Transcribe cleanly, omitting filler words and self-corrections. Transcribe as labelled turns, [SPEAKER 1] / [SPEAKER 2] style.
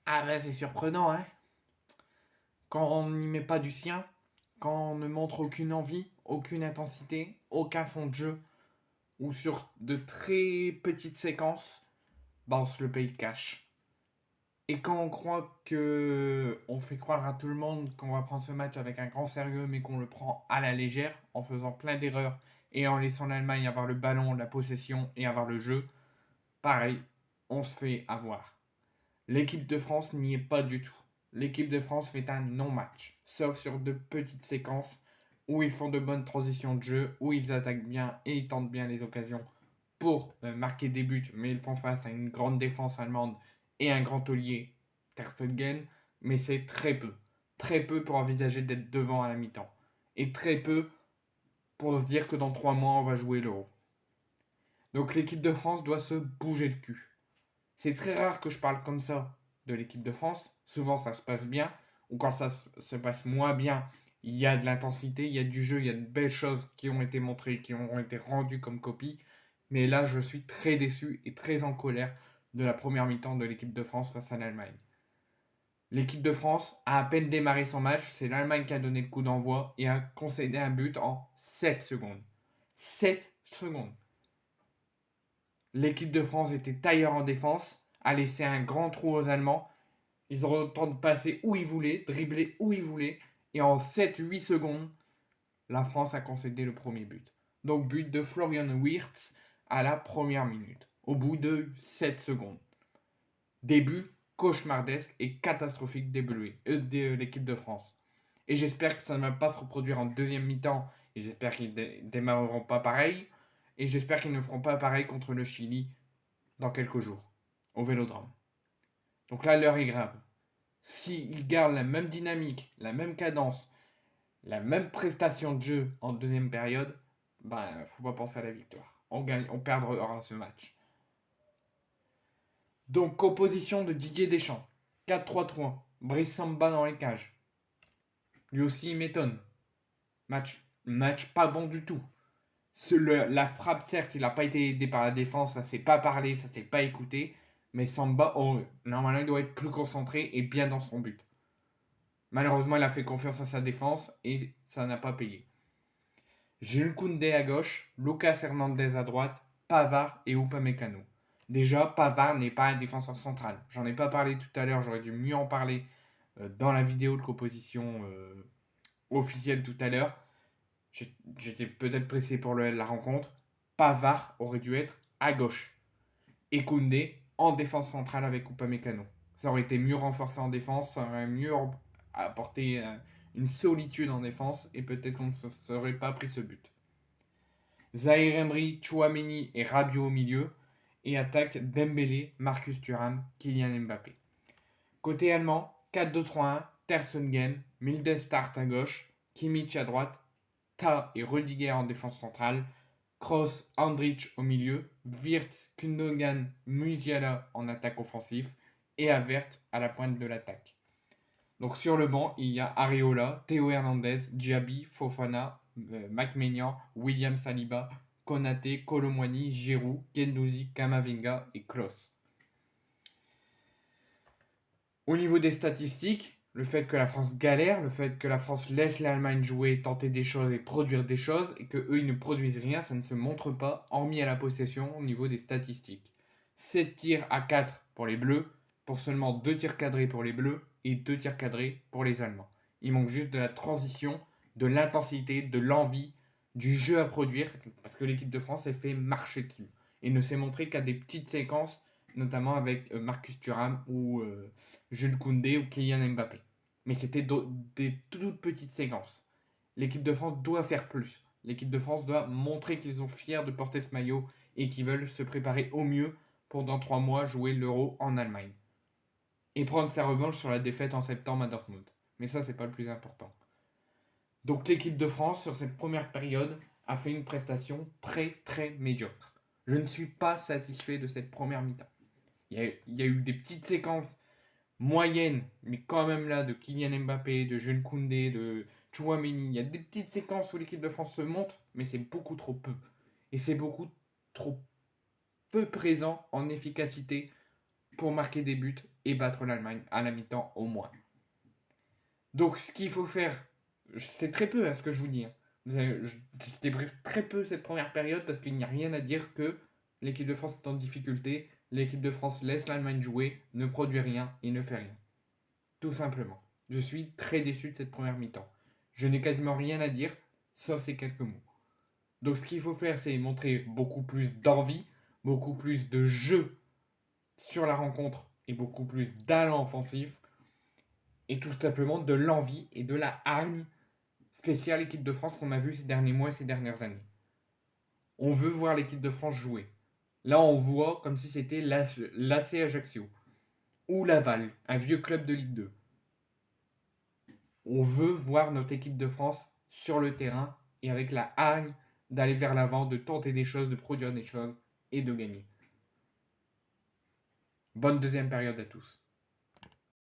[SPEAKER 1] Ah ben c'est surprenant, hein. Quand on n'y met pas du sien, quand on ne montre aucune envie, aucune intensité, aucun fond de jeu, ou sur de très petites séquences, bah on se le paye cash. Et quand on croit que on fait croire à tout le monde qu'on va prendre ce match avec un grand sérieux, mais qu'on le prend à la légère, en faisant plein d'erreurs et en laissant l'Allemagne avoir le ballon, la possession et avoir le jeu, pareil, on se fait avoir. L'équipe de France n'y est pas du tout. L'équipe de France fait un non-match, sauf sur de petites séquences où ils font de bonnes transitions de jeu, où ils attaquent bien et ils tentent bien les occasions pour marquer des buts, mais ils font face à une grande défense allemande et un grand taulier, Ter Stegen, mais c'est très peu. Très peu pour envisager d'être devant à la mi-temps. Et très peu pour se dire que dans 3 mois, on va jouer l'Euro. Donc l'équipe de France doit se bouger le cul. C'est très rare que je parle comme ça de l'équipe de France. Souvent, ça se passe bien. Ou quand ça se passe moins bien, il y a de l'intensité, il y a du jeu, il y a de belles choses qui ont été montrées, qui ont été rendues comme copie. Mais là, je suis très déçu et très en colère de la première mi-temps de l'équipe de France face à l'Allemagne. L'équipe de France a à peine démarré son match, c'est l'Allemagne qui a donné le coup d'envoi et a concédé un but en 7 secondes. 7 secondes. L'équipe de France était tailleur en défense, a laissé un grand trou aux Allemands. Ils ont le temps de passer où ils voulaient, dribbler où ils voulaient. Et en 7-8 secondes, la France a concédé le premier but. Donc but de Florian Wirtz à la première minute, au bout de 7 secondes. Début cauchemardesque et catastrophique de l'équipe de France. Et j'espère que ça ne va pas se reproduire en deuxième mi-temps. Et j'espère qu'ils ne démarreront pas pareil. Et j'espère qu'ils ne feront pas pareil contre le Chili dans quelques jours, au Vélodrome. Donc là, l'heure est grave. S'ils gardent la même dynamique, la même cadence, la même prestation de jeu en deuxième période, ben, faut pas penser à la victoire. On perdra ce match. Donc, composition de Didier Deschamps. 4-3-3. Brice Samba dans les cages. Lui aussi, il m'étonne. Match pas bon du tout. La frappe, certes, il n'a pas été aidé par la défense, ça s'est pas parlé, ça s'est pas écouté. Mais Samba, normalement, il doit être plus concentré et bien dans son but. Malheureusement, il a fait confiance à sa défense et ça n'a pas payé. Jules Koundé à gauche, Lucas Hernandez à droite, Pavard et Upamecano. Déjà, Pavard n'est pas un défenseur central. J'en ai pas parlé tout à l'heure, j'aurais dû mieux en parler dans la vidéo de composition officielle tout à l'heure. J'étais peut-être pressé pour la rencontre. Pavard aurait dû être à gauche. Et Koundé en défense centrale avec Upamecano. Ça aurait été mieux renforcé en défense, ça aurait mieux apporté une solitude en défense et peut-être qu'on ne serait pas pris ce but. Zahir Emery, Chouameni et Rabiot au milieu et attaque Dembélé, Marcus Thuram, Kylian Mbappé. Côté allemand, 4-2-3-1, Ter Stegen, Mildenstart à gauche, Kimmich à droite, Ta et Rudiger en défense centrale, Kroos, Andrich au milieu, Wirtz, Kundogan, Musiala en attaque offensif et Avert à la pointe de l'attaque. Donc sur le banc, il y a Areola, Théo Hernandez, Diaby, Fofana, McMaignan, William Saliba, Konaté, Colomwani, Giroud, Gendouzi, Kamavinga et Klose. Au niveau des statistiques, le fait que la France galère, le fait que la France laisse l'Allemagne jouer, tenter des choses et produire des choses, et que eux ils ne produisent rien, ça ne se montre pas, hormis à la possession au niveau des statistiques. 7 tirs à 4 pour les Bleus, pour seulement 2 tirs cadrés pour les Bleus et 2 tirs cadrés pour les Allemands. Il manque juste de la transition, de l'intensité, de l'envie, du jeu à produire, parce que l'équipe de France s'est fait marcher dessus. Et ne s'est montré qu'à des petites séquences, notamment avec Marcus Thuram ou Jules Koundé ou Kylian Mbappé. Mais c'était des toutes petites séquences. L'équipe de France doit faire plus. L'équipe de France doit montrer qu'ils sont fiers de porter ce maillot et qu'ils veulent se préparer au mieux pour dans 3 mois jouer l'Euro en Allemagne. Et prendre sa revanche sur la défaite en septembre à Dortmund. Mais ça, c'est pas le plus important. Donc l'équipe de France, sur cette première période, a fait une prestation très très médiocre. Je ne suis pas satisfait de cette première mi-temps. Il y a eu des petites séquences moyennes, mais quand même là, de Kylian Mbappé, de Jules Koundé, de Chouameni. Il y a des petites séquences où l'équipe de France se montre, mais c'est beaucoup trop peu. Et c'est beaucoup trop peu présent en efficacité pour marquer des buts et battre l'Allemagne à la mi-temps au moins. Donc ce qu'il faut faire, c'est très peu ce que je vous dis. Je débriefe très peu cette première période parce qu'il n'y a rien à dire que l'équipe de France est en difficulté, l'équipe de France laisse l'Allemagne jouer, ne produit rien et ne fait rien. Tout simplement. Je suis très déçu de cette première mi-temps. Je n'ai quasiment rien à dire, sauf ces quelques mots. Donc ce qu'il faut faire, c'est montrer beaucoup plus d'envie, beaucoup plus de jeu sur la rencontre et beaucoup plus d'allant offensif. Et tout simplement de l'envie et de la hargne spéciale équipe de France qu'on a vu ces derniers mois et ces dernières années. On veut voir l'équipe de France jouer. Là, on voit comme si c'était l'AC Ajaccio ou Laval, un vieux club de Ligue 2. On veut voir notre équipe de France sur le terrain et avec la hargne d'aller vers l'avant, de tenter des choses, de produire des choses et de gagner. Bonne deuxième période à tous.